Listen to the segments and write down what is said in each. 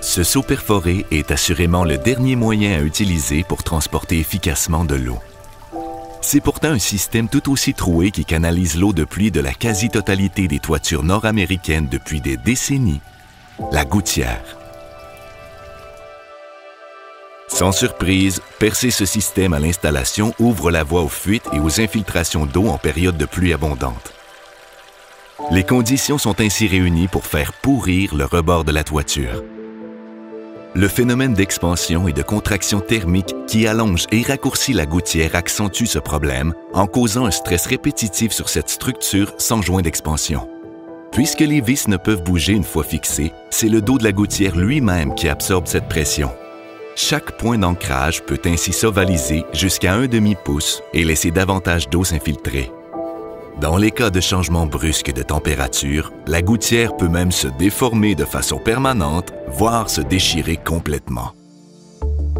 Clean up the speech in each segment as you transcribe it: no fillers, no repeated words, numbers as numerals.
Ce seau perforé est assurément le dernier moyen à utiliser pour transporter efficacement de l'eau. C'est pourtant un système tout aussi troué qui canalise l'eau de pluie de la quasi-totalité des toitures nord-américaines depuis des décennies, la gouttière. Sans surprise, percer ce système à l'installation ouvre la voie aux fuites et aux infiltrations d'eau en période de pluie abondante. Les conditions sont ainsi réunies pour faire pourrir le rebord de la toiture. Le phénomène d'expansion et de contraction thermique qui allonge et raccourcit la gouttière accentue ce problème en causant un stress répétitif sur cette structure sans joint d'expansion. Puisque les vis ne peuvent bouger une fois fixées, c'est le dos de la gouttière lui-même qui absorbe cette pression. Chaque point d'ancrage peut ainsi s'ovaliser jusqu'à un demi-pouce et laisser davantage d'eau s'infiltrer. Dans les cas de changement brusque de température, la gouttière peut même se déformer de façon permanente, voire se déchirer complètement.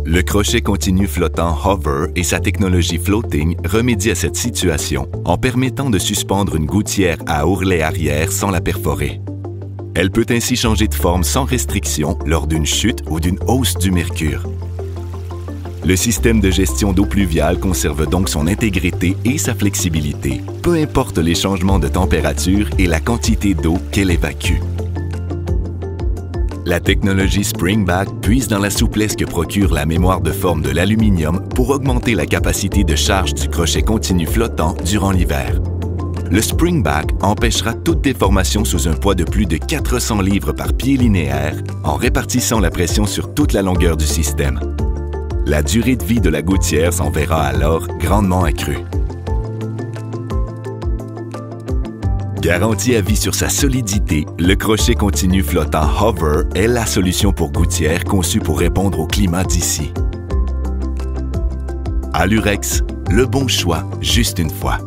Le crochet continu flottant Hover et sa technologie Floating remédient à cette situation en permettant de suspendre une gouttière à ourlet arrière sans la perforer. Elle peut ainsi changer de forme sans restriction lors d'une chute ou d'une hausse du mercure. Le système de gestion d'eau pluviale conserve donc son intégrité et sa flexibilité, peu importe les changements de température et la quantité d'eau qu'elle évacue. La technologie Springback puise dans la souplesse que procure la mémoire de forme de l'aluminium pour augmenter la capacité de charge du crochet continu flottant durant l'hiver. Le Springback empêchera toute déformation sous un poids de plus de 400 livres par pied linéaire en répartissant la pression sur toute la longueur du système. La durée de vie de la gouttière s'en verra alors grandement accrue. Garantie à vie sur sa solidité, le crochet continu flottant Hover est la solution pour gouttière conçue pour répondre au climat d'ici. Alurex, le bon choix juste une fois.